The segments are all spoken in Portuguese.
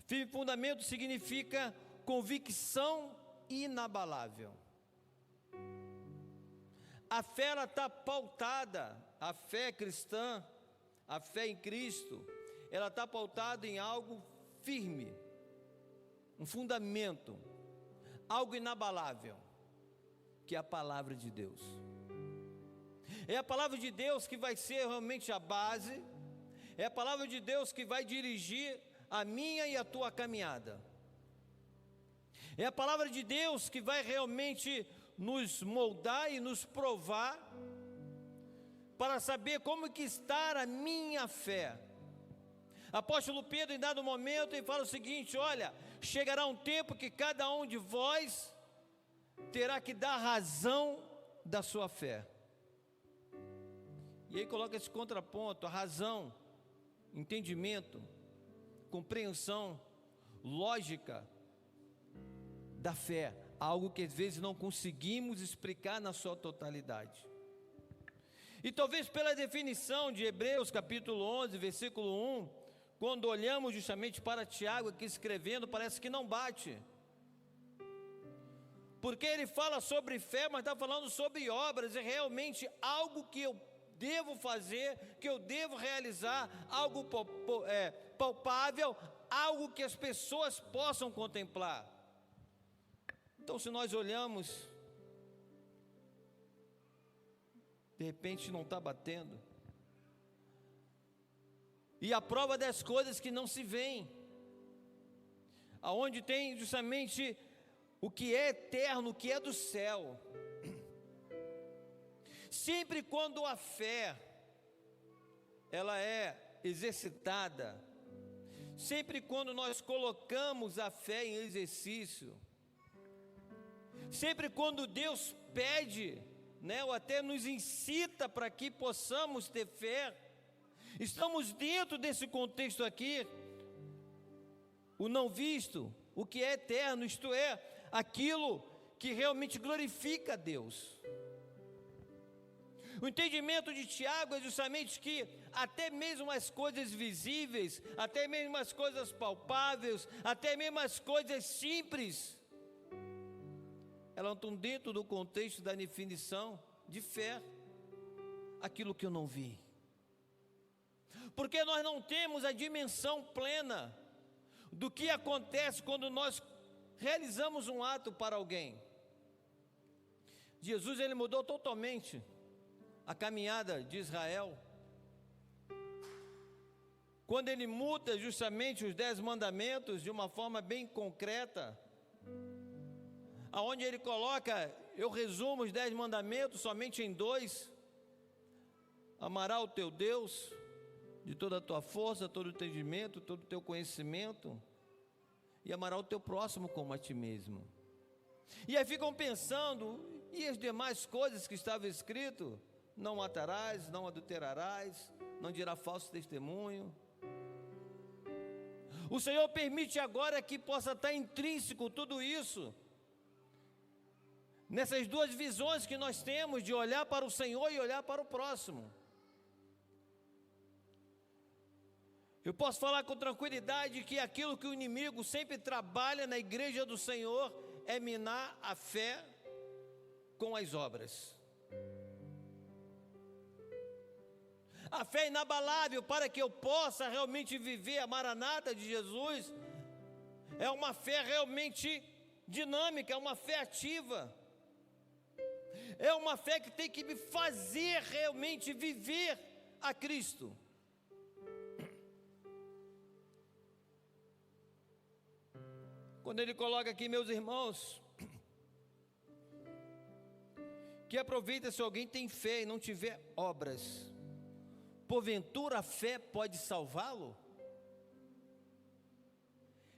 Firme fundamento significa convicção inabalável. A fé está pautada, a fé cristã, a fé em Cristo, ela está pautada em algo firme, um fundamento, algo inabalável, que é a palavra de Deus. É a palavra de Deus que vai ser realmente a base, é a palavra de Deus que vai dirigir a minha e a tua caminhada. É a palavra de Deus que vai realmente nos moldar e nos provar para saber como que está a minha fé. Apóstolo Pedro, em dado momento, ele fala o seguinte: olha, chegará um tempo que cada um de vós terá que dar razão da sua fé. E aí coloca esse contraponto, a razão, entendimento, compreensão, lógica da fé, algo que às vezes não conseguimos explicar na sua totalidade. E talvez pela definição de Hebreus capítulo 11, versículo 1, quando olhamos justamente para Tiago aqui escrevendo, parece que não bate, porque ele fala sobre fé, mas está falando sobre obras. É realmente algo que eu devo fazer, que eu devo realizar, algo palpável, algo que as pessoas possam contemplar. Então, se nós olhamos, de repente não está batendo, e a prova das coisas que não se veem, aonde tem justamente o que é eterno, o que é do céu. Sempre quando a fé ela é exercitada, sempre quando nós colocamos a fé em exercício, sempre quando Deus pede, ou até nos incita para que possamos ter fé, estamos dentro desse contexto aqui, o não visto, o que é eterno, isto é, aquilo que realmente glorifica a Deus. O entendimento de Tiago é justamente que até mesmo as coisas visíveis, até mesmo as coisas palpáveis, até mesmo as coisas simples, elas estão dentro do contexto da definição de fé, aquilo que eu não vi. Porque nós não temos a dimensão plena do que acontece quando nós realizamos um ato para alguém. Jesus, ele mudou totalmente a caminhada de Israel, quando ele muda justamente os 10 mandamentos de uma forma bem concreta, aonde ele coloca, eu resumo os 10 mandamentos somente em 2: amará o teu Deus de toda a tua força, todo o entendimento, todo o teu conhecimento, e amará o teu próximo como a ti mesmo. E aí ficam pensando, e as demais coisas que estavam escrito: não matarás, não adulterarás, não dirá falso testemunho. O Senhor permite agora que possa estar intrínseco tudo isso, nessas duas visões que nós temos, de olhar para o Senhor e olhar para o próximo. Eu posso falar com tranquilidade que aquilo que o inimigo sempre trabalha na igreja do Senhor é minar a fé com as obras. A fé é inabalável para que eu possa realmente viver a maranata de Jesus. É uma fé realmente dinâmica, é uma fé ativa. É uma fé que tem que me fazer realmente viver a Cristo. Quando ele coloca aqui, meus irmãos, que aproveita se alguém tem fé e não tiver obras, porventura a fé pode salvá-lo?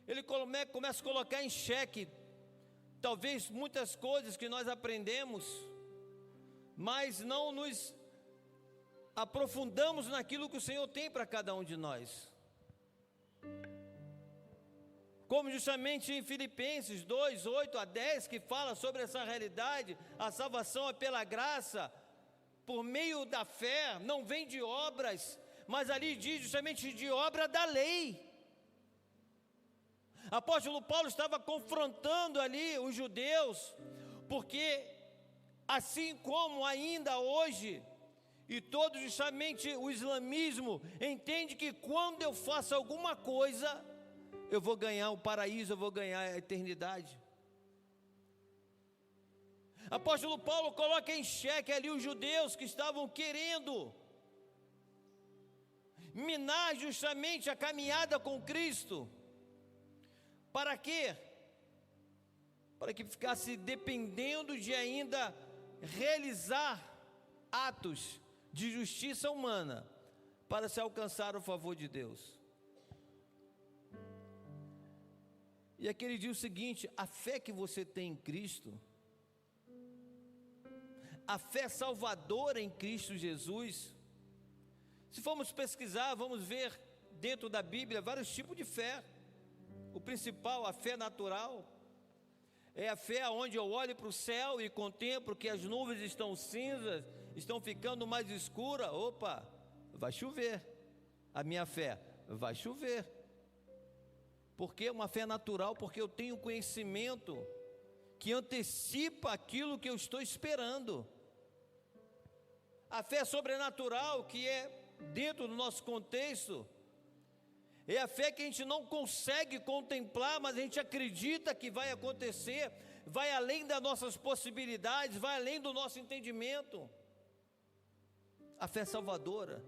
Ele começa a colocar em xeque, talvez muitas coisas que nós aprendemos, mas não nos aprofundamos naquilo que o Senhor tem para cada um de nós. Como justamente em Filipenses 2, 8 a 10, que fala sobre essa realidade: a salvação é pela graça, por meio da fé, não vem de obras, mas ali diz justamente de obra da lei. Apóstolo Paulo estava confrontando ali os judeus, porque assim como ainda hoje, e todo justamente o islamismo entende que quando eu faço alguma coisa, eu vou ganhar o paraíso, eu vou ganhar a eternidade. Apóstolo Paulo coloca em xeque ali os judeus que estavam querendo minar justamente a caminhada com Cristo. Para quê? Para que ficasse dependendo de ainda realizar atos de justiça humana para se alcançar o favor de Deus. E aqui ele diz o seguinte: a fé que você tem em Cristo, a fé salvadora em Cristo Jesus, se formos pesquisar, vamos ver dentro da Bíblia vários tipos de fé. O principal, a fé natural, é a fé onde eu olho para o céu e contemplo que as nuvens estão cinzas, estão ficando mais escuras. Opa, vai chover. A minha fé, vai chover. Porque é uma fé natural, porque eu tenho conhecimento que antecipa aquilo que eu estou esperando. A fé sobrenatural, que é dentro do nosso contexto, é a fé que a gente não consegue contemplar, mas a gente acredita que vai acontecer, vai além das nossas possibilidades, vai além do nosso entendimento. A fé salvadora,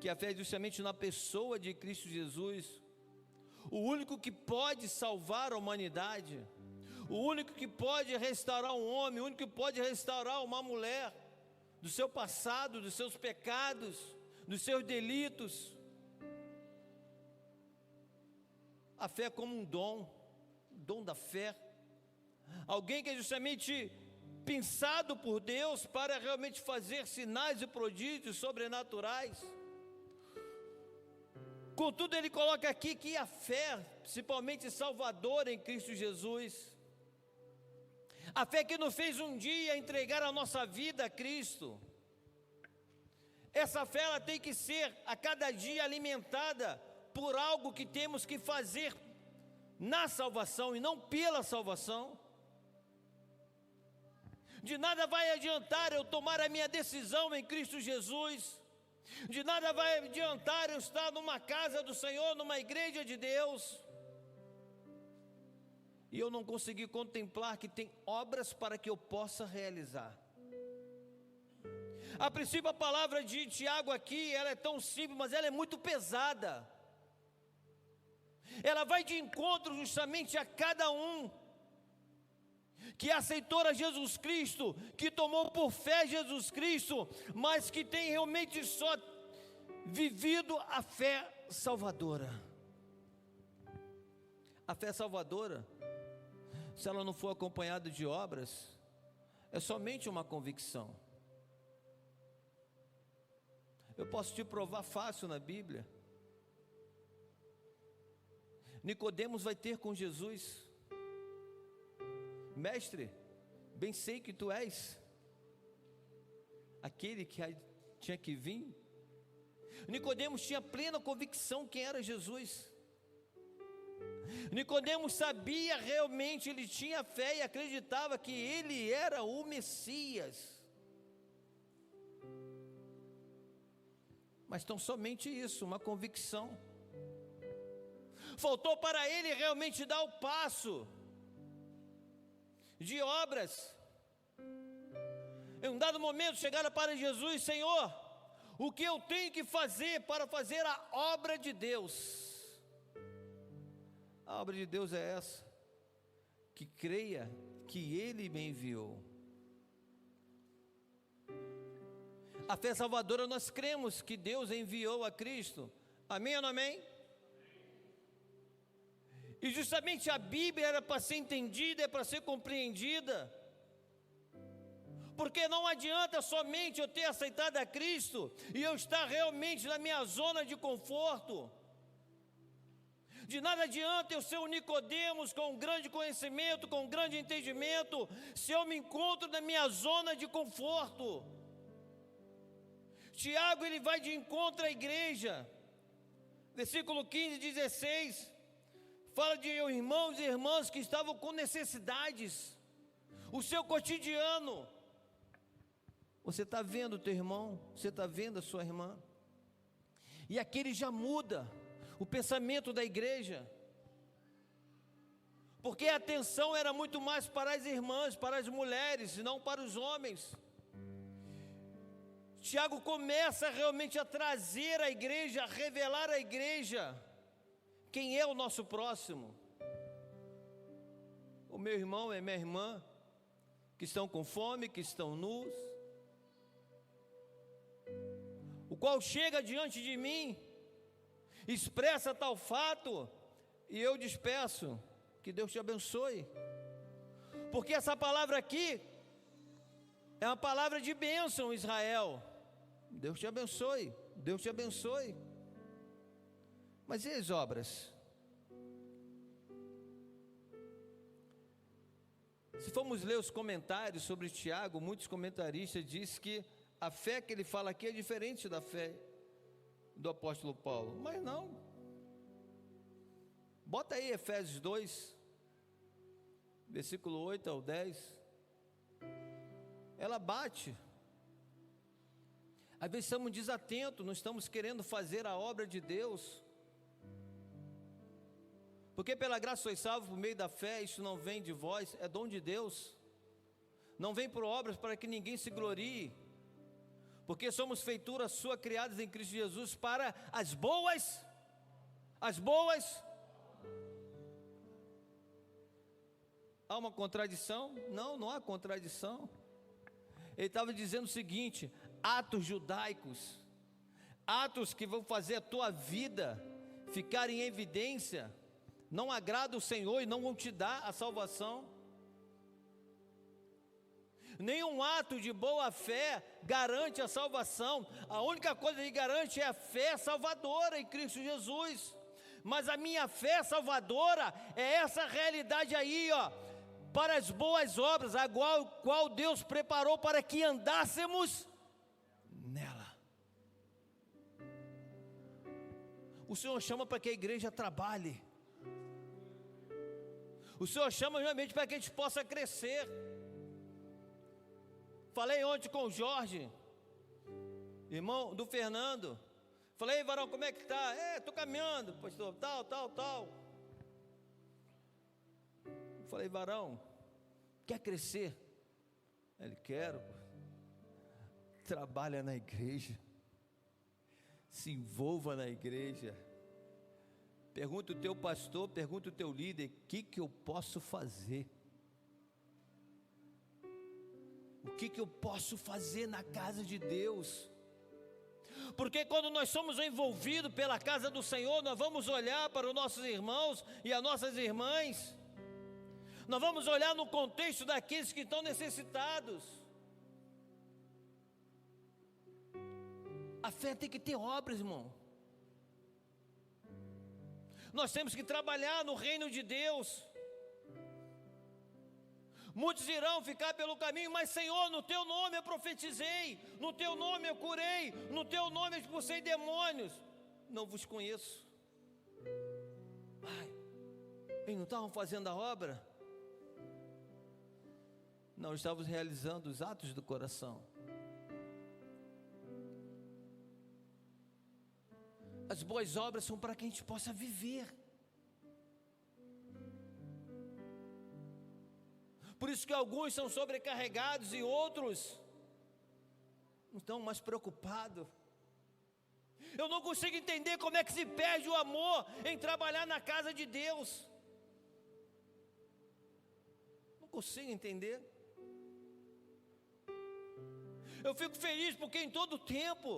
que é a fé justamente na pessoa de Cristo Jesus, o único que pode salvar a humanidade, o único que pode restaurar um homem, o único que pode restaurar uma mulher do seu passado, dos seus pecados, dos seus delitos. A fé é como um dom da fé, alguém que é justamente pensado por Deus para realmente fazer sinais e prodígios sobrenaturais. Contudo, ele coloca aqui que a fé, principalmente salvadora em Cristo Jesus, a fé que nos fez um dia entregar a nossa vida a Cristo, essa fé ela tem que ser a cada dia alimentada por algo que temos que fazer na salvação e não pela salvação. De nada vai adiantar eu tomar a minha decisão em Cristo Jesus, de nada vai adiantar eu estar numa casa do Senhor, numa igreja de Deus, e eu não conseguir contemplar que tem obras para que eu possa realizar. A princípio a palavra de Tiago aqui, ela é tão simples, mas ela é muito pesada. Ela vai de encontro justamente a cada um que aceitou a Jesus Cristo, que tomou por fé Jesus Cristo, mas que tem realmente só vivido a fé salvadora. A fé salvadora, se ela não for acompanhada de obras, é somente uma convicção. Eu posso te provar fácil na Bíblia. Nicodemos vai ter com Jesus: mestre, bem sei que tu és aquele que tinha que vir. Nicodemos tinha plena convicção quem era Jesus. Nicodemos sabia realmente, ele tinha fé e acreditava que ele era o Messias. Mas tão somente isso, uma convicção. Faltou para ele realmente dar o passo de obras. Em um dado momento chegaram para Jesus: Senhor, o que eu tenho que fazer para fazer a obra de Deus? A obra de Deus é essa: que creia que Ele me enviou. A fé salvadora, nós cremos que Deus enviou a Cristo. Amém ou não amém? E justamente a Bíblia era para ser entendida, é para ser compreendida, porque não adianta somente eu ter aceitado a Cristo e eu estar realmente na minha zona de conforto. De nada adianta eu ser um Nicodemos com grande conhecimento, com grande entendimento, se eu me encontro na minha zona de conforto. Tiago, ele vai de encontro à igreja, versículo 15 e 16, fala de irmãos e irmãs que estavam com necessidades, o seu cotidiano. Você está vendo o teu irmão, você está vendo a sua irmã, e aquele já muda o pensamento da igreja, porque a atenção era muito mais para as irmãs, para as mulheres, e não para os homens. Tiago começa realmente a trazer a igreja, a revelar à igreja quem é o nosso próximo. O meu irmão e minha irmã, que estão com fome, que estão nus, o qual chega diante de mim, expressa tal fato, e eu despeço. Que Deus te abençoe, porque essa palavra aqui é uma palavra de bênção, Israel. Deus te abençoe, Deus te abençoe. Mas e as obras? Se formos ler os comentários sobre Tiago, muitos comentaristas dizem que a fé que ele fala aqui é diferente da fé do apóstolo Paulo, mas não. Bota aí Efésios 2, versículo 8 ao 10. Ela bate. Às vezes estamos desatentos, não estamos querendo fazer a obra de Deus. Porque pela graça sois salvos por meio da fé, isso não vem de vós, é dom de Deus. Não vem por obras para que ninguém se glorie. Porque somos feitura sua, criadas em Cristo Jesus para as boas. Há uma contradição? Não, não há contradição. Ele estava dizendo o seguinte: atos judaicos, atos que vão fazer a tua vida ficar em evidência, não agrada o Senhor e não vão te dar a salvação. Nenhum ato de boa fé garante a salvação. A única coisa que garante é a fé salvadora em Cristo Jesus. Mas a minha fé salvadora é essa realidade aí, ó, para as boas obras, a qual Deus preparou para que andássemos nela. O Senhor chama para que a igreja trabalhe. O Senhor chama realmente para que a gente possa crescer. Falei ontem com o Jorge, irmão do Fernando. Falei: varão, como é que está? Estou caminhando, pastor, tal. Falei: varão, quer crescer? Ele: quero. Trabalha na igreja, se envolva na igreja. Pergunta o teu pastor, pergunta o teu líder: o que eu posso fazer? O que eu posso fazer na casa de Deus? Porque quando nós somos envolvidos pela casa do Senhor, nós vamos olhar para os nossos irmãos e as nossas irmãs, nós vamos olhar no contexto daqueles que estão necessitados. A fé tem que ter obras, irmão. Nós temos que trabalhar no reino de Deus. Muitos irão ficar pelo caminho: mas Senhor, no teu nome eu profetizei, no teu nome eu curei, no teu nome eu expulsei demônios. Não vos conheço. Ai, eles não estavam fazendo a obra? Não, estávamos realizando os atos do coração. As boas obras são para que a gente possa viver. Por isso que alguns são sobrecarregados e outros não estão mais preocupados. Eu não consigo entender como é que se perde o amor em trabalhar na casa de Deus. Não consigo entender. Eu fico feliz porque em todo tempo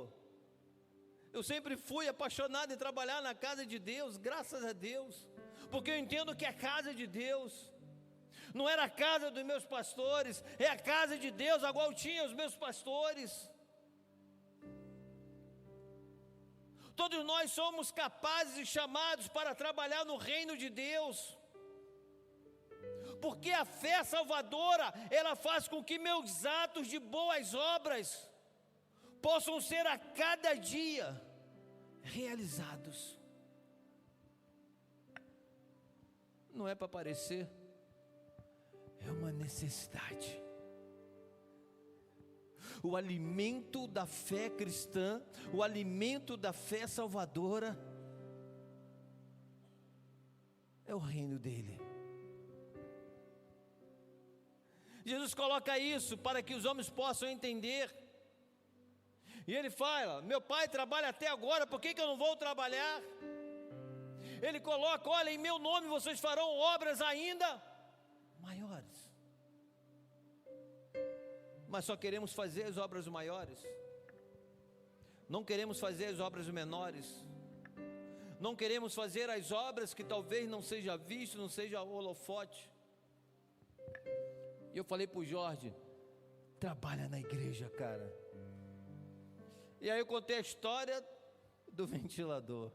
eu sempre fui apaixonado em trabalhar na casa de Deus, graças a Deus, porque eu entendo que é a casa de Deus. Não era a casa dos meus pastores, é a casa de Deus, a qual tinha os meus pastores. Todos nós somos capazes e chamados para trabalhar no reino de Deus, porque a fé salvadora, ela faz com que meus atos de boas obras possam ser a cada dia realizados. não é para aparecer, é uma necessidade. O alimento da fé cristã, o alimento da fé salvadora, é o reino dele. Jesus coloca isso para que os homens possam entender. E ele fala: meu pai trabalha até agora, por que eu não vou trabalhar? Ele coloca: olha, em meu nome vocês farão obras ainda maiores. Mas só queremos fazer as obras maiores, não queremos fazer as obras menores, não queremos fazer as obras que talvez não seja visto, não seja holofote. E eu falei para o Jorge: trabalha na igreja, cara. E aí eu contei a história do ventilador.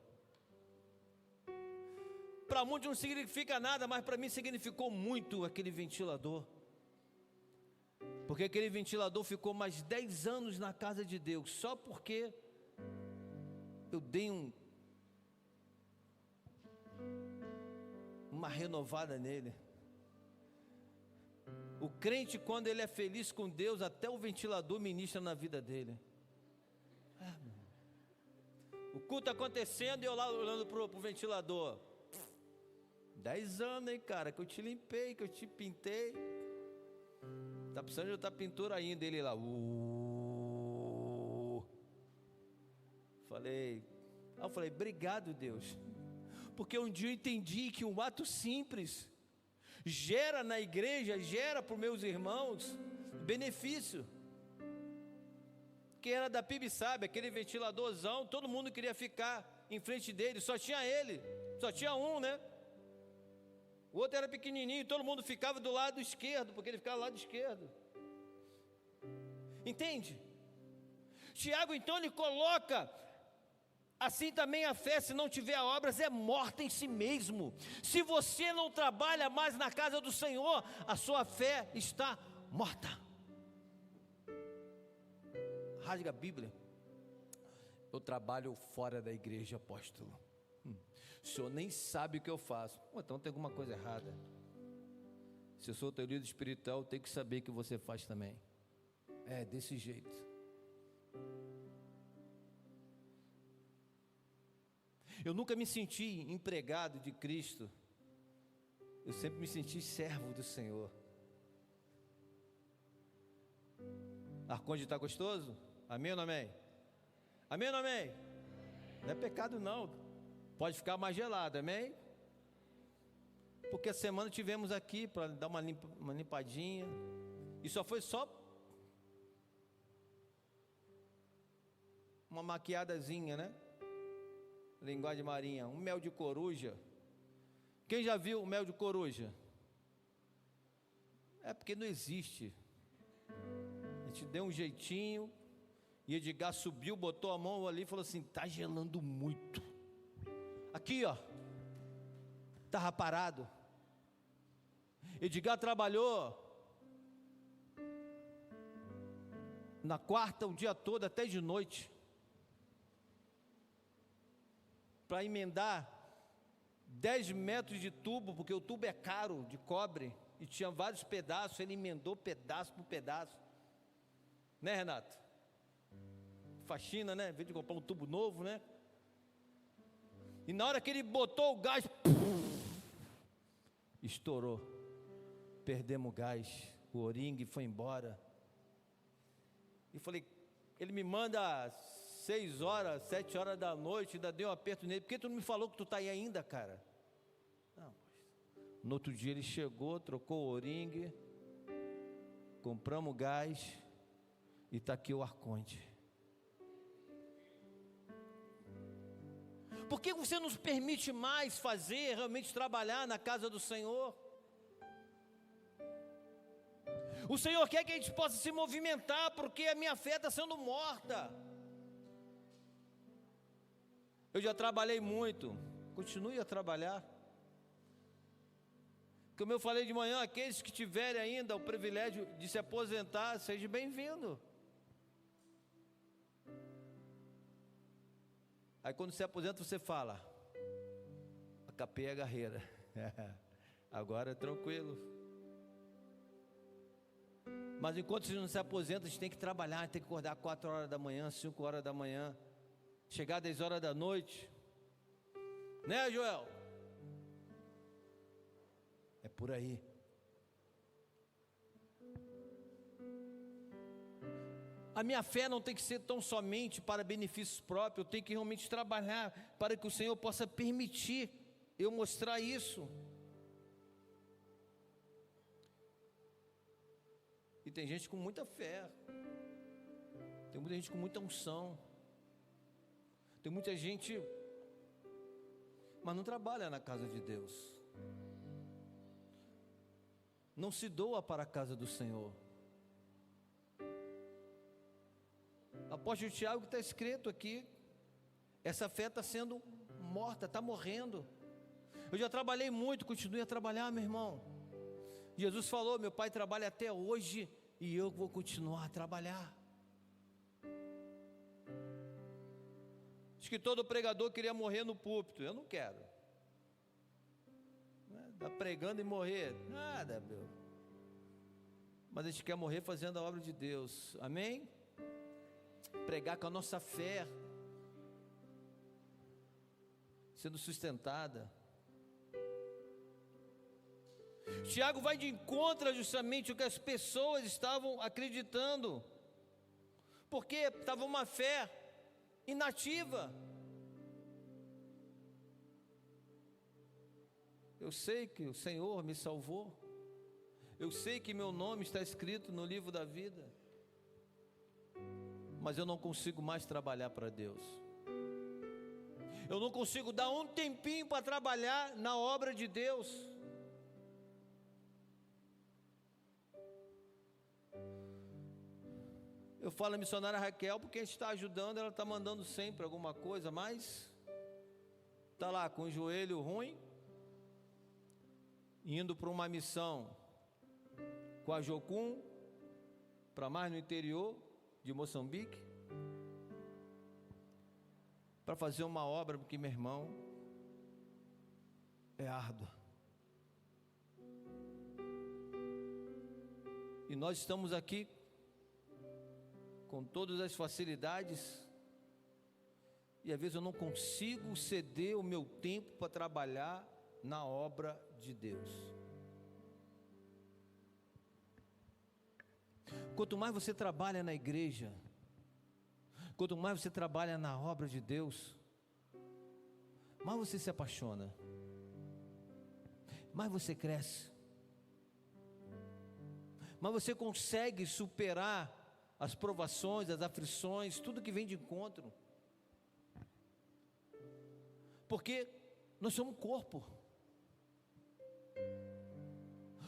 Para muitos não significa nada, mas para mim significou muito aquele ventilador. Porque aquele ventilador ficou mais 10 anos na casa de Deus, só porque eu dei uma renovada nele. O crente, quando ele é feliz com Deus, até o ventilador ministra na vida dele. O culto acontecendo e eu lá olhando pro ventilador. 10 anos, hein, cara, que eu te limpei, que eu te pintei. Tá precisando de outra pintura ainda. Ele lá. Eu falei, obrigado, Deus. Porque um dia eu entendi que um ato simples gera na igreja, gera para os meus irmãos benefício. Quem era da PIB sabe, aquele ventiladorzão, todo mundo queria ficar em frente dele, só tinha ele, só tinha um, né? O outro era pequenininho, todo mundo ficava do lado esquerdo, porque ele ficava do lado esquerdo. Entende? Tiago então ele coloca: assim também a fé, se não tiver obras, é morta em si mesmo. Se você não trabalha mais na casa do Senhor, a sua fé está morta. Rasga a Bíblia. Eu trabalho fora da igreja, apóstolo. O senhor nem sabe o que eu faço. Então tem alguma coisa errada. Se eu sou teu líder espiritual, eu tenho que saber o que você faz também. É desse jeito. Eu nunca me senti empregado de Cristo. Eu sempre me senti servo do Senhor. Arconde está gostoso? Amém ou não amém? Amém ou não amém? Não é pecado não. Pode ficar mais gelado, amém? Porque a semana tivemos aqui para dar uma limpadinha. E só foi uma maquiadazinha, né? Linguagem marinha, um mel de coruja. Quem já viu o mel de coruja? É porque não existe. A gente deu um jeitinho. E Edgar subiu, botou a mão ali e falou assim: tá gelando muito. Aqui, ó, estava parado. Edgar trabalhou na quarta o dia todo, até de noite, para emendar 10 metros de tubo, porque o tubo é caro, de cobre, e tinha vários pedaços. Ele emendou pedaço por pedaço, né, Renato? Faxina, né? Em vez de comprar um tubo novo, né? E na hora que ele botou o gás, estourou. Perdemos o gás. O oringue foi embora. E falei, ele me manda 6 horas, 7 horas da noite, ainda deu um aperto nele. Por que tu não me falou que tu está aí ainda, cara? Não. No outro dia ele chegou, trocou o oringue, compramos gás e está aqui o Arconde. Por que você nos permite mais fazer, realmente trabalhar na casa do Senhor? O Senhor quer que a gente possa se movimentar, porque a minha fé está sendo morta. Eu já trabalhei muito, continue a trabalhar. Como eu falei de manhã, aqueles que tiverem ainda o privilégio de se aposentar, seja bem-vindo. Aí quando se aposenta você fala: acapei a carreira. Agora é tranquilo. Mas enquanto você não se aposenta, a gente tem que trabalhar, tem que acordar 4 horas da manhã, 5 horas da manhã, chegar 10 horas da noite. Né, Joel? É por aí. A minha fé não tem que ser tão somente para benefícios próprios, eu tenho que realmente trabalhar para que o Senhor possa permitir eu mostrar isso. E tem gente com muita fé, tem muita gente com muita unção, tem muita gente, mas não trabalha na casa de Deus, não se doa para a casa do Senhor. Apóstolo Tiago, que está escrito aqui, essa fé está sendo morta, está morrendo. Eu já trabalhei muito, continue a trabalhar, meu irmão. Jesus falou: meu pai trabalha até hoje e eu vou continuar a trabalhar. Diz que todo pregador queria morrer no púlpito. Eu não quero. Está pregando e morrer, nada, meu. Mas a gente quer morrer fazendo a obra de Deus, amém? Pregar com a nossa fé sendo sustentada. Tiago vai de encontro justamente o que as pessoas estavam acreditando, porque estava uma fé inativa. Eu sei que o Senhor me salvou, eu sei que meu nome está escrito no livro da vida, mas eu não consigo mais trabalhar para Deus. Eu não consigo dar um tempinho para trabalhar na obra de Deus. Eu falo a missionária Raquel porque a gente está ajudando, ela está mandando sempre alguma coisa, mas está lá com o joelho ruim, indo para uma missão com a Jocum, para mais no interior de Moçambique, para fazer uma obra que, meu irmão, é árdua. E nós estamos aqui com todas as facilidades, e às vezes eu não consigo ceder o meu tempo para trabalhar na obra de Deus. Quanto mais você trabalha na igreja, quanto mais você trabalha na obra de Deus, mais você se apaixona, mais você cresce, mais você consegue superar as provações, as aflições, tudo que vem de encontro, porque nós somos um corpo,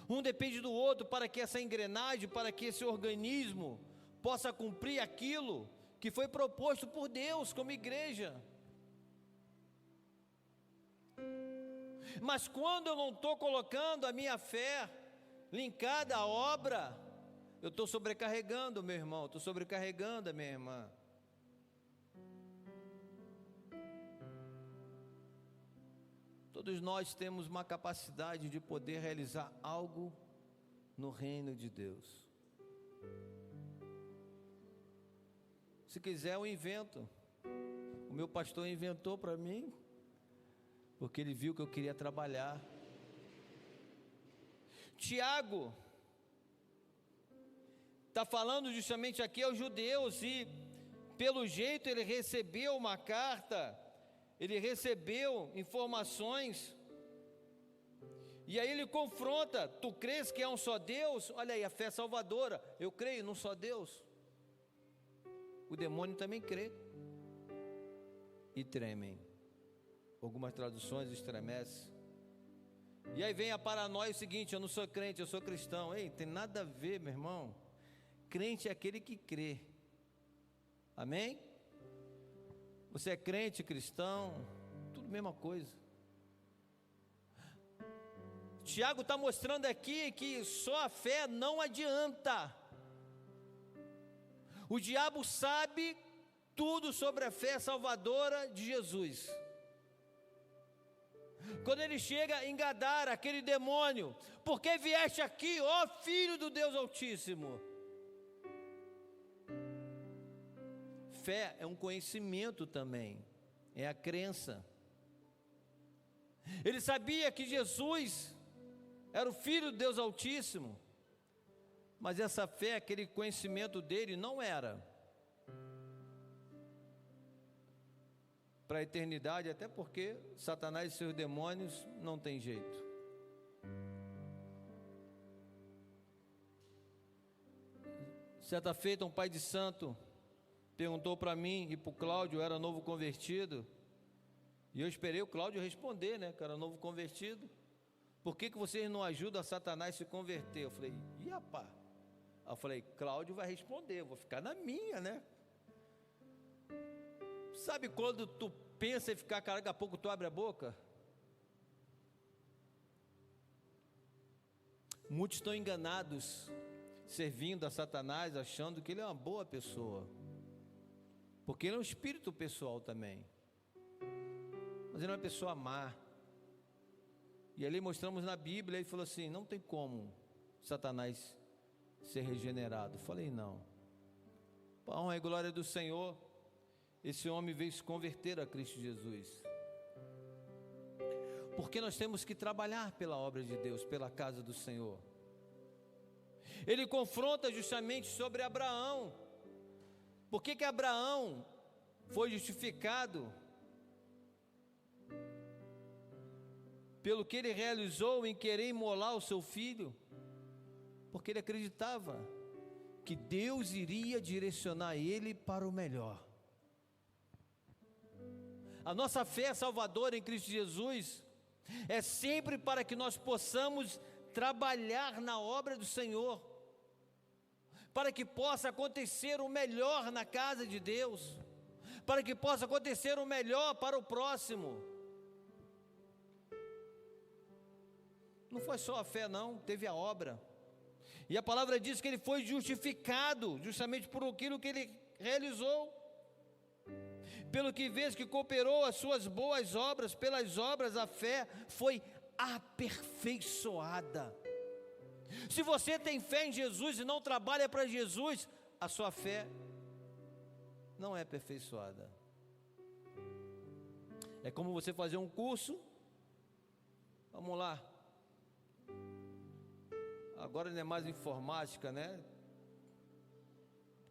um depende do outro para que essa engrenagem, para que esse organismo possa cumprir aquilo que foi proposto por Deus como igreja. Mas quando eu não estou colocando a minha fé linkada à obra, eu estou sobrecarregando, meu irmão, estou sobrecarregando a minha irmã. Todos nós temos uma capacidade de poder realizar algo no reino de Deus. Se quiser, eu invento. O meu pastor inventou para mim, porque ele viu que eu queria trabalhar. Tiago está falando justamente aqui aos judeus, e pelo jeito ele recebeu uma carta, ele recebeu informações, e aí ele confronta: tu crês que é um só Deus? Olha aí, a fé salvadora, eu creio num só Deus. O demônio também crê e tremem. Algumas traduções estremecem. E aí vem a paranoia, o seguinte: eu não sou crente, eu sou cristão. Ei, tem nada a ver, meu irmão. Crente é aquele que crê. Amém? Você é crente, cristão, tudo a mesma coisa. Tiago está mostrando aqui que só a fé não adianta. O diabo sabe tudo sobre a fé salvadora de Jesus. Quando ele chega em Gadara, aquele demônio: por que vieste aqui, ó Filho do Deus Altíssimo? Fé é um conhecimento também, é a crença. Ele sabia que Jesus era o Filho do Deus Altíssimo, mas essa fé, aquele conhecimento dele não era para a eternidade, até porque Satanás e seus demônios não tem jeito. Certa feita, um pai de santo perguntou para mim e para o Cláudio, eu era novo convertido, e eu esperei o Cláudio responder, né, que era novo convertido: por que vocês não ajudam a Satanás a se converter? Eu falei: ih, rapaz. Aí eu falei: Cláudio vai responder, eu vou ficar na minha, né? Sabe quando tu pensa em ficar, cara, daqui a pouco tu abre a boca? Muitos estão enganados, servindo a Satanás, achando que ele é uma boa pessoa, porque ele é um espírito pessoal também, mas ele é uma pessoa má. E ali mostramos na Bíblia, ele falou assim: não tem como Satanás ser regenerado. Eu falei: não. Para a honra e glória do Senhor, esse homem veio se converter a Cristo Jesus, porque nós temos que trabalhar pela obra de Deus, pela casa do Senhor. Ele confronta justamente sobre Abraão. Por que Abraão foi justificado? Pelo que ele realizou em querer imolar o seu filho, porque ele acreditava que Deus iria direcionar ele para o melhor. A nossa fé salvadora em Cristo Jesus é sempre para que nós possamos trabalhar na obra do Senhor, para que possa acontecer o melhor na casa de Deus, para que possa acontecer o melhor para o próximo. Não foi só a fé não, teve a obra. E a palavra diz que ele foi justificado justamente por aquilo que ele realizou, pelo que vês que cooperou as suas boas obras, pelas obras a fé foi aperfeiçoada. Se você tem fé em Jesus e não trabalha para Jesus, a sua fé não é aperfeiçoada. É como você fazer um curso. Vamos lá, agora não é mais informática, né?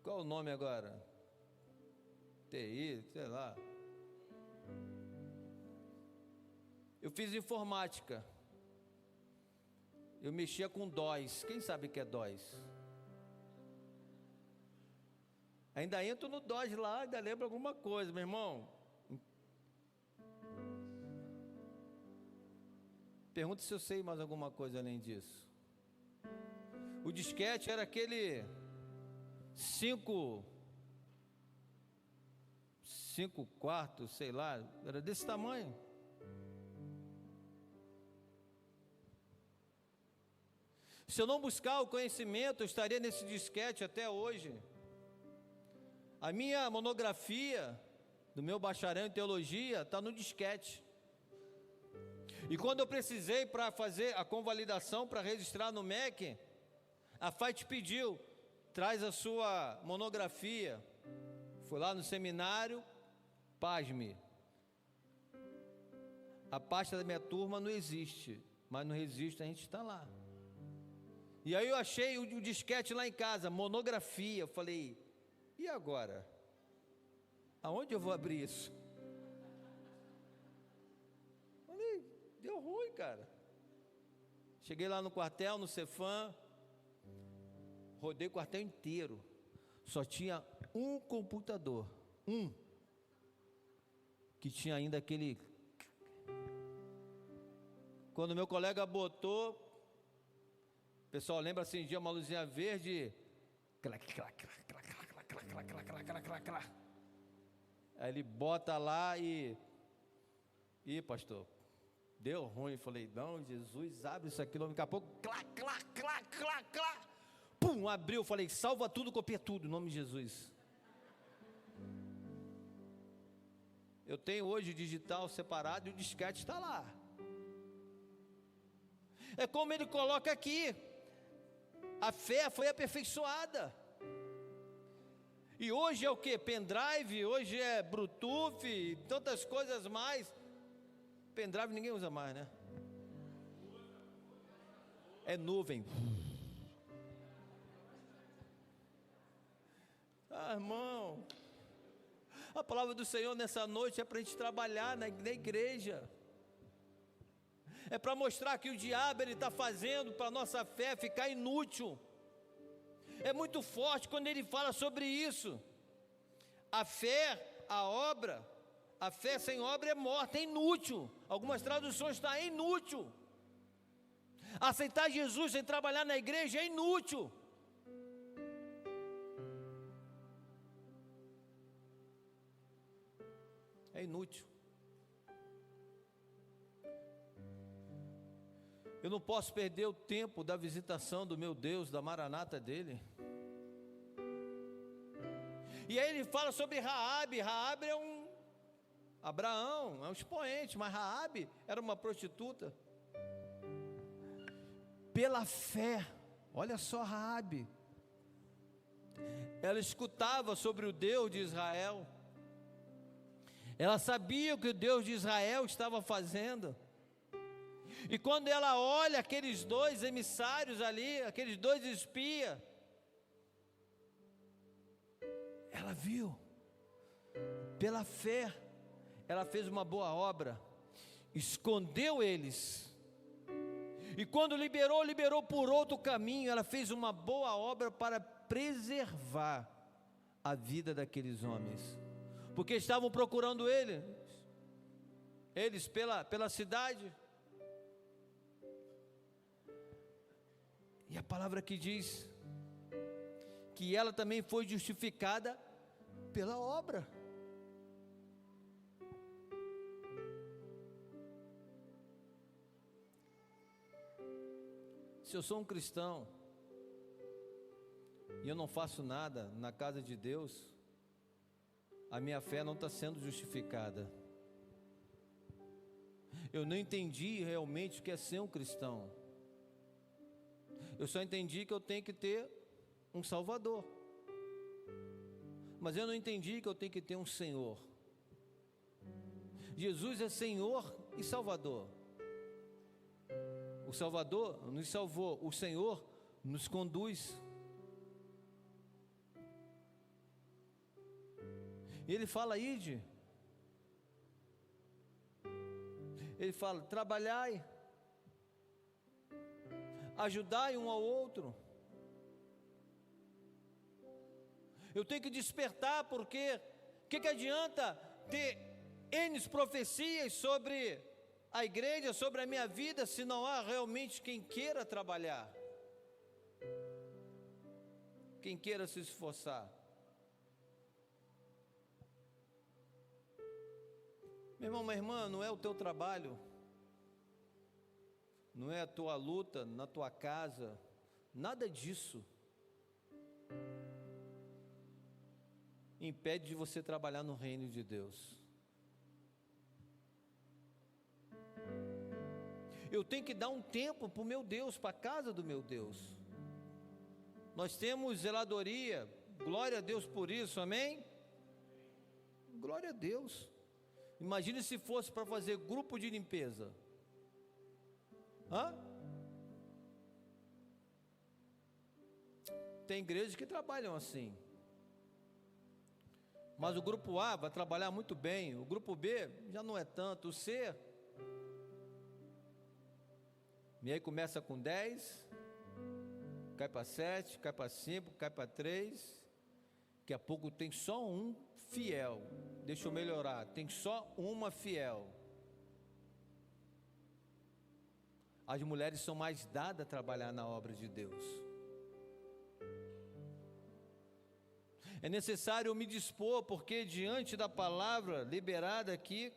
Qual é o nome agora? TI, sei lá. Eu fiz informática. Eu mexia com DOS. Quem sabe o que é DOS? Ainda entro no DOS lá, ainda lembro alguma coisa, meu irmão. Pergunta se eu sei mais alguma coisa além disso. O disquete era aquele 5 quartos, sei lá, era desse tamanho. Se eu não buscar o conhecimento, eu estaria nesse disquete até hoje. A minha monografia do meu bacharel em teologia está no disquete. E quando eu precisei para fazer a convalidação, para registrar no MEC, a FAIT pediu: traz a sua monografia. Fui lá no seminário, pasme, a pasta da minha turma não existe, mas no registro a gente está lá. E aí eu achei o disquete lá em casa, monografia. Eu falei: e agora? Aonde eu vou abrir isso? Falei: deu ruim, cara. Cheguei lá no quartel, no Cefam, rodei o quartel inteiro, só tinha um computador, que tinha ainda aquele. Quando meu colega botou, o pessoal lembra, acendia uma luzinha verde, aí ele bota lá e pastor, deu ruim. Falei: não, Jesus, abre isso aqui, daqui a pouco, pum, abriu. Falei: salva tudo, copia tudo, em nome de Jesus. Eu tenho hoje o digital separado e o disquete está lá. É como ele coloca aqui: a fé foi aperfeiçoada. E hoje é o que? Pendrive, hoje é Bluetooth, tantas coisas mais. Pendrive ninguém usa mais, né? É nuvem. Ah, irmão, a palavra do Senhor nessa noite é para a gente trabalhar na igreja. É para mostrar que o diabo ele está fazendo para a nossa fé ficar inútil. É muito forte quando ele fala sobre isso. A fé, a obra, a fé sem obra é morta, é inútil. Algumas traduções está inútil. Aceitar Jesus sem trabalhar na igreja é inútil. É inútil. Eu não posso perder o tempo da visitação do meu Deus, da maranata dele. E aí ele fala sobre Raabe. Raabe é Abraão é um expoente, mas Raabe era uma prostituta. Pela fé, olha só Raabe. Ela escutava sobre o Deus de Israel. Ela sabia o que o Deus de Israel estava fazendo. E quando ela olha aqueles dois emissários ali, aqueles dois espias, ela viu, pela fé, ela fez uma boa obra, escondeu eles, e quando liberou por outro caminho. Ela fez uma boa obra para preservar a vida daqueles homens, porque estavam procurando eles pela cidade. E a palavra que diz que ela também foi justificada pela obra. Se eu sou um cristão e eu não faço nada na casa de Deus, a minha fé não está sendo justificada. Eu não entendi realmente o que é ser um cristão. Eu só entendi que eu tenho que ter um Salvador, mas eu não entendi que eu tenho que ter um Senhor. Jesus é Senhor e Salvador. O Salvador nos salvou, o Senhor nos conduz. Ele fala: ide. Ele fala: trabalhai, ajudai um ao outro. Eu tenho que despertar, porque o que adianta ter N profecias sobre a igreja, sobre a minha vida, se não há realmente quem queira trabalhar, quem queira se esforçar? Meu irmão, minha irmã, não é o teu trabalho, não é a tua luta na tua casa, nada disso impede de você trabalhar no reino de Deus. Eu tenho que dar um tempo para o meu Deus, para a casa do meu Deus. Nós temos zeladoria, glória a Deus por isso, amém? Glória a Deus. Imagine se fosse para fazer grupo de limpeza. Tem igrejas que trabalham assim, mas o grupo A vai trabalhar muito bem, o grupo B já não é tanto, o C, e aí começa com 10, cai para 7, cai para 5, cai para 3, daqui a pouco tem só um fiel. Deixa eu melhorar, tem só uma fiel. As mulheres são mais dadas a trabalhar na obra de Deus. É necessário eu me dispor, porque diante da palavra liberada aqui,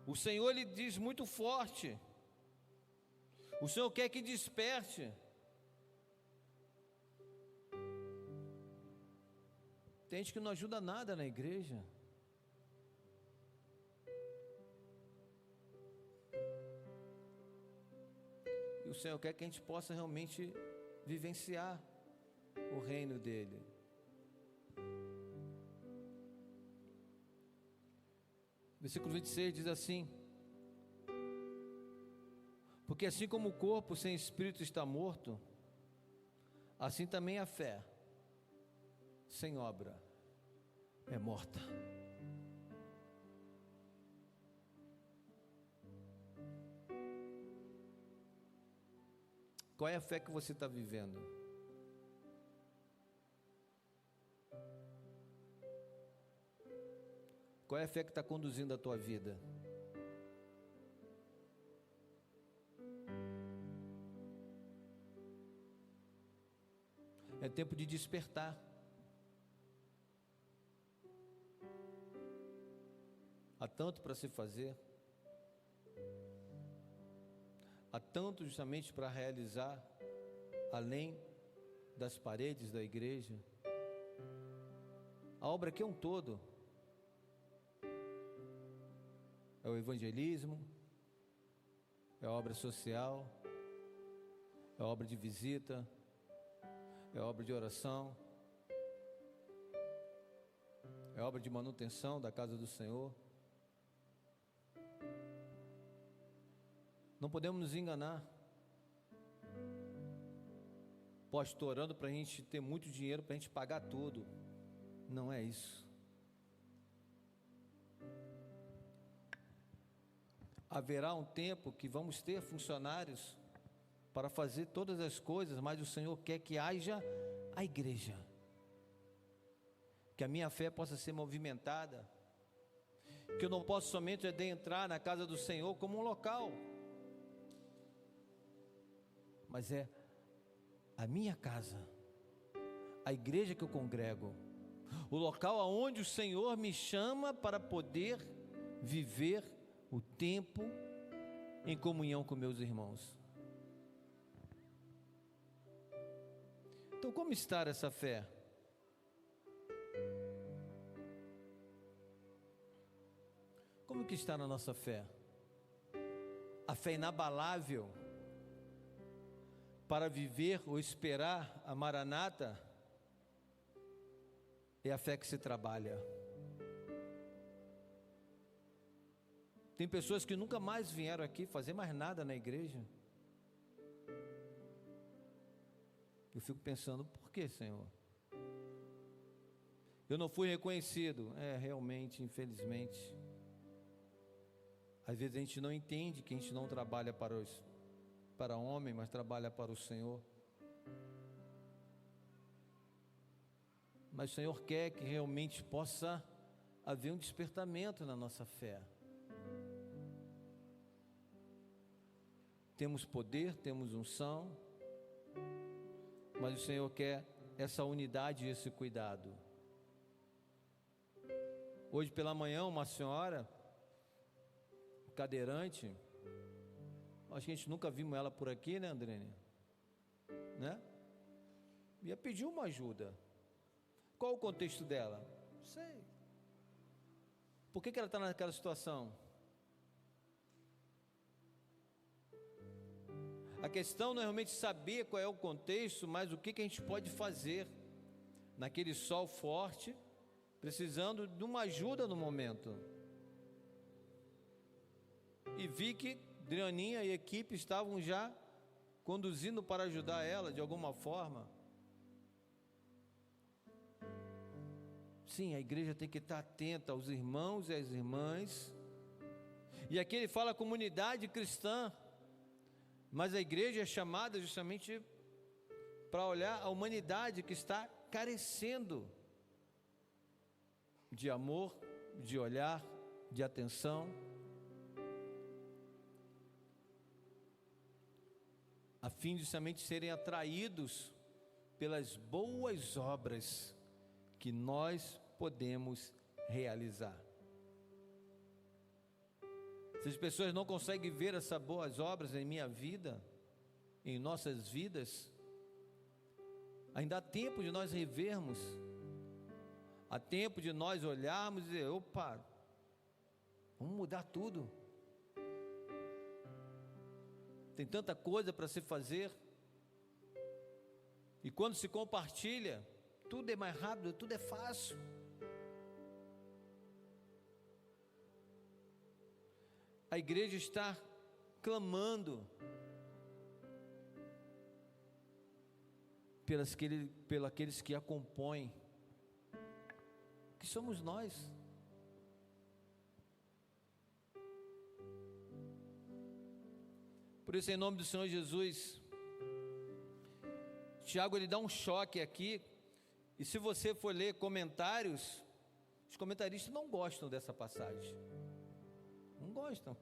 o Senhor lhe diz muito forte. O Senhor quer que desperte. Tem gente que não ajuda nada na igreja. E o Senhor quer que a gente possa realmente vivenciar o reino dele. Versículo 26 diz assim: porque assim como o corpo sem espírito está morto, assim também a fé sem obra é morta. Qual é a fé que você está vivendo? Qual é a fé que está conduzindo a tua vida? É tempo de despertar. Há tanto para se fazer. Há tanto justamente para realizar, além das paredes da igreja. A obra aqui é um todo. É o evangelismo, é a obra social, é a obra de visita, é a obra de oração, é a obra de manutenção da casa do Senhor. Não podemos nos enganar. Pode estar orando para a gente ter muito dinheiro, para a gente pagar tudo. Não é isso. Haverá um tempo que vamos ter funcionários para fazer todas as coisas, mas o Senhor quer que haja a igreja. Que a minha fé possa ser movimentada. Que eu não posso somente adentrar na casa do Senhor como um local, mas é a minha casa, a igreja que eu congrego, o local aonde o Senhor me chama para poder viver o tempo em comunhão com meus irmãos. Então, como está essa fé? Como que está na nossa fé? A fé inabalável para viver ou esperar a Maranata é a fé que se trabalha. Tem pessoas que nunca mais vieram aqui fazer mais nada na igreja. Eu fico pensando, por que, Senhor? Eu não fui reconhecido. Realmente, infelizmente. Às vezes a gente não entende que a gente não trabalha para homem, mas trabalha para o Senhor. Mas o Senhor quer que realmente possa haver um despertamento na nossa fé. Temos poder, temos unção, mas o Senhor quer essa unidade e esse cuidado. Hoje pela manhã, uma senhora cadeirante, acho que a gente nunca vimos ela por aqui, né, Andrene? Né? Ia pedir uma ajuda. Qual o contexto dela? Não sei. Por que ela está naquela situação? A questão não é realmente saber qual é o contexto, mas o que a gente pode fazer naquele sol forte, precisando de uma ajuda no momento. E vi que Adrianinha e a equipe estavam já conduzindo para ajudar ela de alguma forma. Sim, a igreja tem que estar atenta aos irmãos e às irmãs. E aqui ele fala comunidade cristã, mas a igreja é chamada justamente para olhar a humanidade que está carecendo de amor, de olhar, de atenção, a fim de justamente serem atraídos pelas boas obras que nós podemos realizar. Se as pessoas não conseguem ver essas boas obras em minha vida, em nossas vidas, ainda há tempo de nós revermos, há tempo de nós olharmos e dizer, opa, vamos mudar tudo. tem tanta coisa para se fazer, e quando se compartilha, tudo é mais rápido, tudo é fácil. A igreja está clamando pelos que a compõem, que somos nós. Por isso, em nome do Senhor Jesus, Tiago, ele dá um choque aqui, e se você for ler comentários, os comentaristas não gostam dessa passagem, não gostam,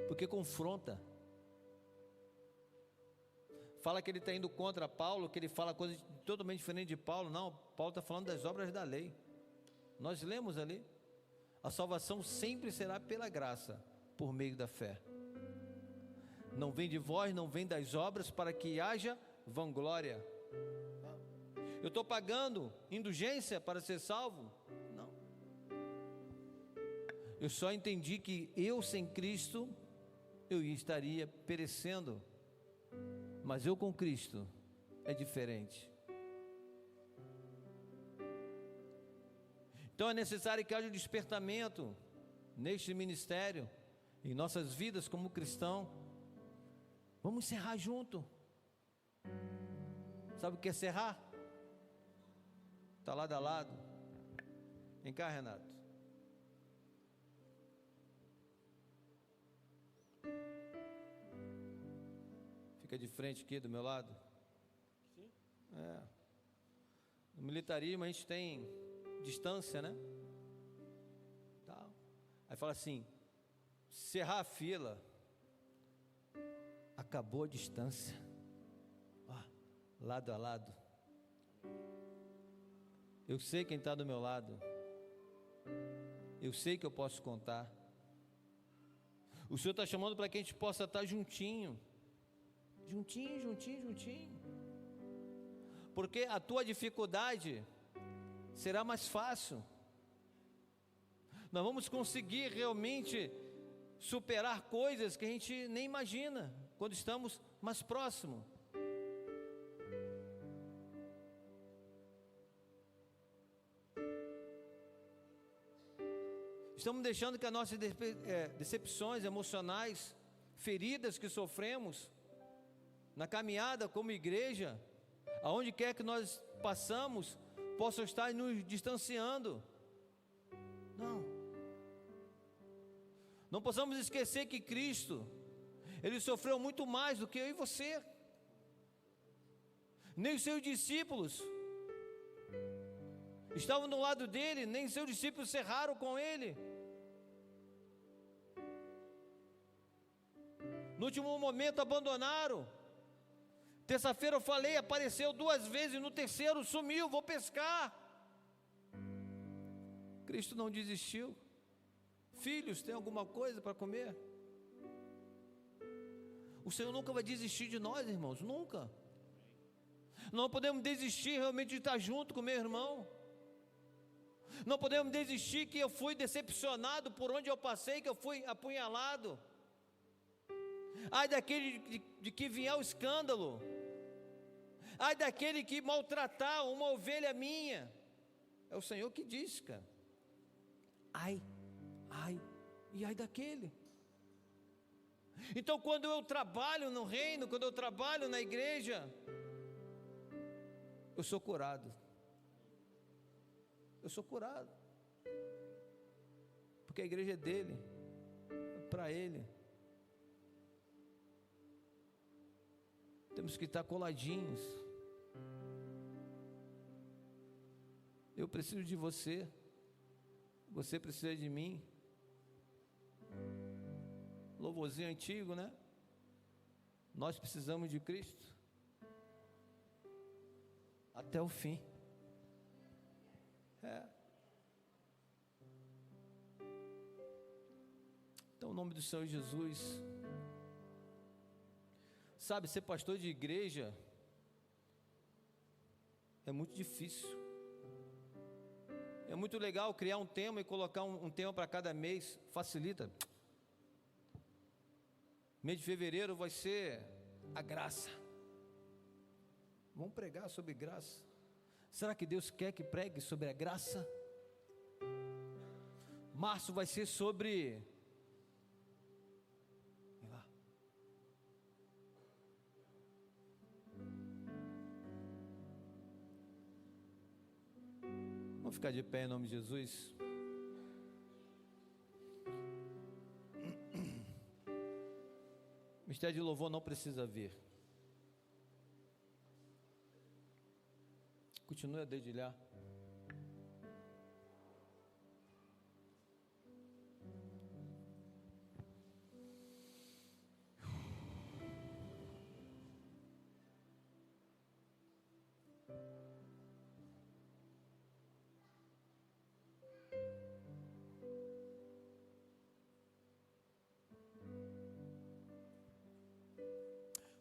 porque confronta, fala que ele está indo contra Paulo, que ele fala coisas totalmente diferentes de Paulo. Não, Paulo está falando das obras da lei. Nós lemos ali, a salvação sempre será pela graça, por meio da fé. Não vem de vós, não vem das obras, para que haja vanglória. Eu estou pagando indulgência para ser salvo? Não. Eu só entendi que eu sem Cristo, eu estaria perecendo. Mas eu com Cristo é diferente. Então é necessário que haja um despertamento neste ministério, em nossas vidas como cristão. Vamos serrar junto. Sabe o que é serrar? Está lado a lado. Vem cá, Renato. Fica de frente aqui do meu lado. Sim. No militarismo a gente tem distância, né? Tal. Aí fala assim: cerrar a fila. Acabou a distância. Lado a lado. Eu sei quem está do meu lado. Eu sei que eu posso contar. O Senhor está chamando para que a gente possa estar juntinho. Juntinho. Porque a tua dificuldade será mais fácil. Nós vamos conseguir realmente superar coisas que a gente nem imagina quando estamos mais próximos. Estamos deixando que as nossas decepções emocionais, feridas que sofremos na caminhada como igreja, aonde quer que nós passamos, possam estar nos distanciando. Não possamos esquecer que Cristo, Ele sofreu muito mais do que eu e você. Nem os seus discípulos estavam do lado dele, nem seus discípulos cerraram com ele. No último momento abandonaram. Terça-feira eu falei, apareceu 2 vezes, no terceiro sumiu, vou pescar. Cristo não desistiu. Filhos, tem alguma coisa para comer? O Senhor nunca vai desistir de nós, irmãos, nunca. Não podemos desistir realmente de estar junto com meu irmão. Não podemos desistir que eu fui decepcionado por onde eu passei, que eu fui apunhalado. Ai daquele de que vier o escândalo. Ai daquele que maltratar uma ovelha minha. É o Senhor que diz, cara. Ai daquele. Então quando eu trabalho no reino, quando eu trabalho na igreja, eu sou curado. Eu sou curado. Porque a igreja é dele, é para ele. Temos que estar coladinhos. Eu preciso de você. Você precisa de mim. Louvorzinho antigo, né? Nós precisamos de Cristo até o fim. Então, em nome do Senhor Jesus. Sabe, ser pastor de igreja é muito difícil. É muito legal criar um tema e colocar um tema para cada mês, facilita. Mês de fevereiro vai ser a graça. Vamos pregar sobre graça. Será que Deus quer que pregue sobre a graça? Março vai ser sobre... Vem lá. Vamos ficar de pé em nome de Jesus. O mistério de louvor não precisa vir. Continue a dedilhar.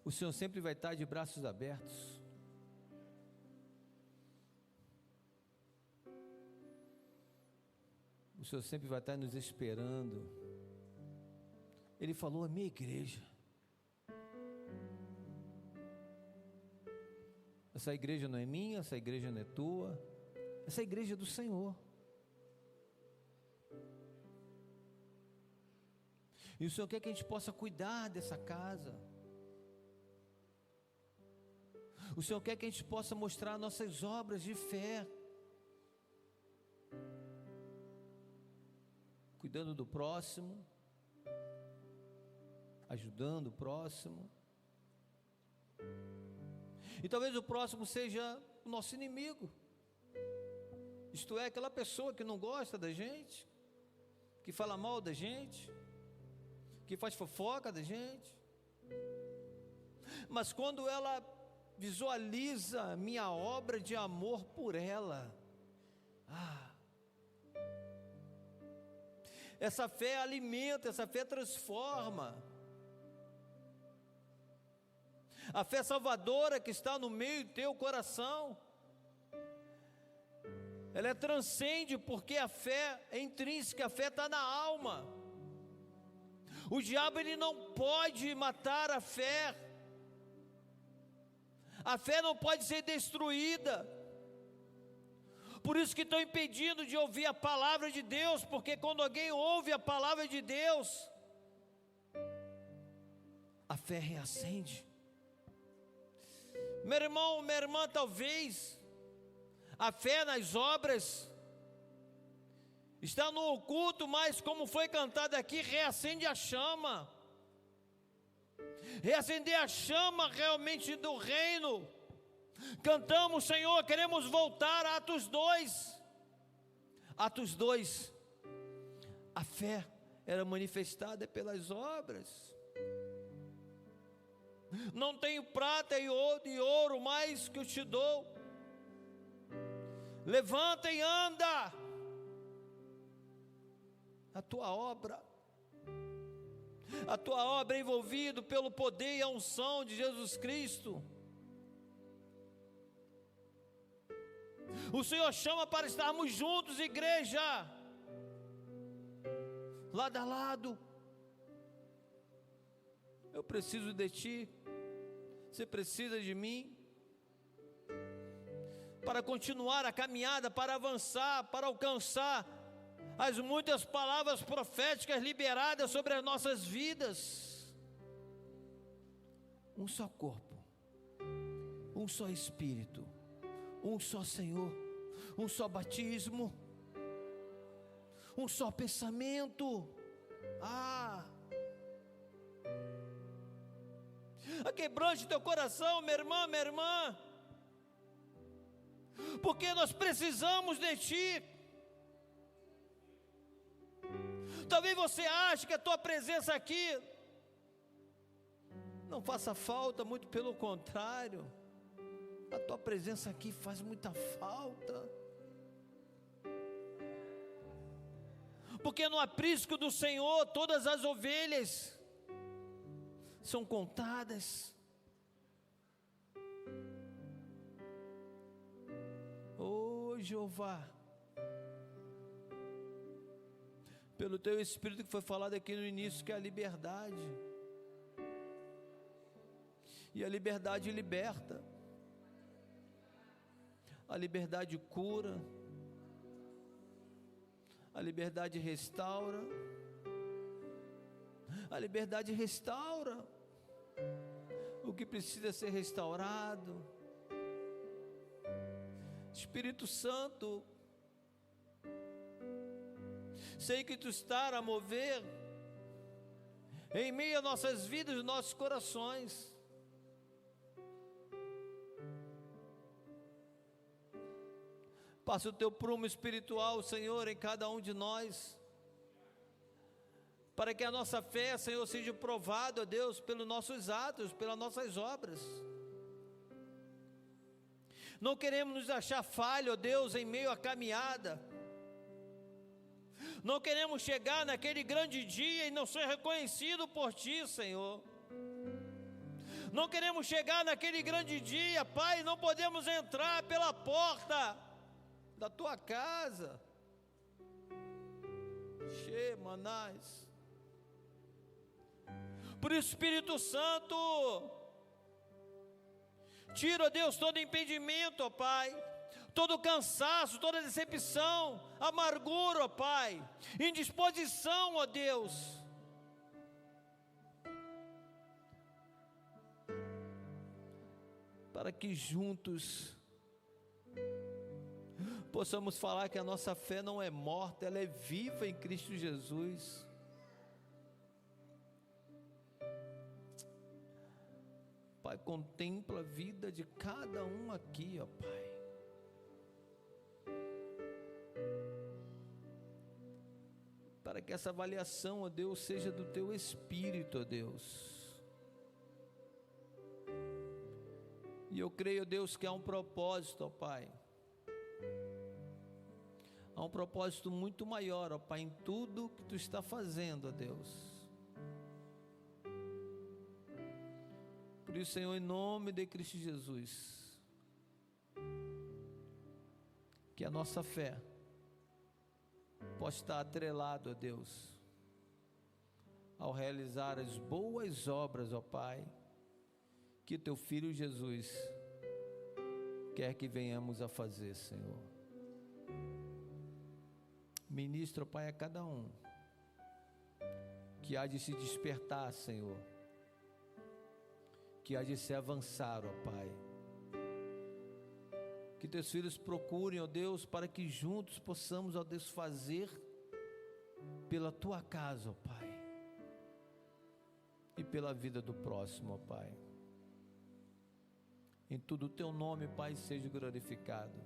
O Senhor sempre vai estar de braços abertos. O Senhor sempre vai estar nos esperando. Ele falou: a minha igreja. Essa igreja não é minha, essa igreja não é tua, essa igreja é do Senhor. E o Senhor quer que a gente possa cuidar dessa casa. O Senhor quer que a gente possa mostrar nossas obras de fé, cuidando do próximo, ajudando o próximo. E talvez o próximo seja o nosso inimigo, isto é, aquela pessoa que não gosta da gente, que fala mal da gente, que faz fofoca da gente. Mas quando ela visualiza minha obra de amor por ela, essa fé alimenta, essa fé transforma. A fé salvadora que está no meio do teu coração, ela transcende, porque a fé é intrínseca, a fé está na alma. O diabo, ele não pode matar a fé. A fé não pode ser destruída. Por isso que estão impedindo de ouvir a palavra de Deus, porque quando alguém ouve a palavra de Deus, a fé reacende. Meu irmão, minha irmã, talvez a fé nas obras está no oculto, mas como foi cantado aqui, reacende a chama. Reacender a chama realmente do reino. Cantamos: Senhor, queremos voltar a Atos 2. Atos 2, a fé era manifestada pelas obras. Não tenho prata e ouro mais que eu te dou. Levanta e anda. A tua obra é envolvida pelo poder e a unção de Jesus Cristo. O Senhor chama para estarmos juntos, igreja, lado a lado. Eu preciso de ti, você precisa de mim, para continuar a caminhada, para avançar, para alcançar as muitas palavras proféticas liberadas sobre as nossas vidas. Um só corpo, um só Espírito, um só Senhor, um só batismo, um só pensamento. Aquebrante teu coração, minha irmã, porque nós precisamos de ti. Talvez você ache que a tua presença aqui não faça falta, muito pelo contrário, a tua presença aqui faz muita falta, porque no aprisco do Senhor todas as ovelhas são contadas. Oh Jeová, pelo teu Espírito que foi falado aqui no início, que é a liberdade. E a liberdade liberta, a liberdade cura, a liberdade restaura, a liberdade restaura o que precisa ser restaurado. Espírito Santo, sei que Tu estás a mover em meio a nossas vidas, nossos corações. Passa o Teu prumo espiritual, Senhor, em cada um de nós, para que a nossa fé, Senhor, seja provada, ó Deus, pelos nossos atos, pelas nossas obras. Não queremos nos achar falho, ó Deus, em meio à caminhada. Não queremos chegar naquele grande dia e não ser reconhecido por Ti, Senhor. Não queremos chegar naquele grande dia, Pai, não podemos entrar pela porta da Tua casa. Manás. Por isso, Espírito Santo, tira, ó Deus, todo impedimento, ó Pai, todo cansaço, toda decepção, amargura, ó Pai, indisposição, ó Deus. Para que juntos possamos falar que a nossa fé não é morta, ela é viva em Cristo Jesus. Pai, contempla a vida de cada um aqui, ó Pai. Para que essa avaliação, ó Deus, seja do Teu Espírito, ó Deus. E eu creio, ó Deus, que há um propósito, ó Pai. Há um propósito muito maior, ó Pai, em tudo que Tu está fazendo, ó Deus. Por isso, Senhor, em nome de Cristo Jesus, que a nossa fé possa estar atrelado, ó Deus, ao realizar as boas obras, ó Pai, que Teu Filho Jesus quer que venhamos a fazer, Senhor. Ministra, ó Pai, a cada um que há de se despertar, Senhor, que há de se avançar, ó Pai. Que Teus filhos procurem, ó Deus, para que juntos possamos, ó Deus, fazer pela Tua casa, ó Pai, e pela vida do próximo, ó Pai. Em tudo o Teu nome, Pai, seja glorificado.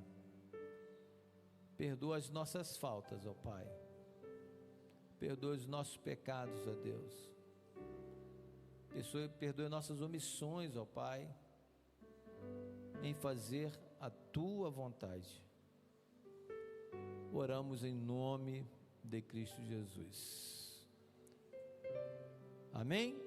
Perdoa as nossas faltas, ó Pai. Perdoa os nossos pecados, ó Deus. Perdoa nossas omissões, ó Pai, em fazer a Tua vontade. Oramos em nome de Cristo Jesus. Amém?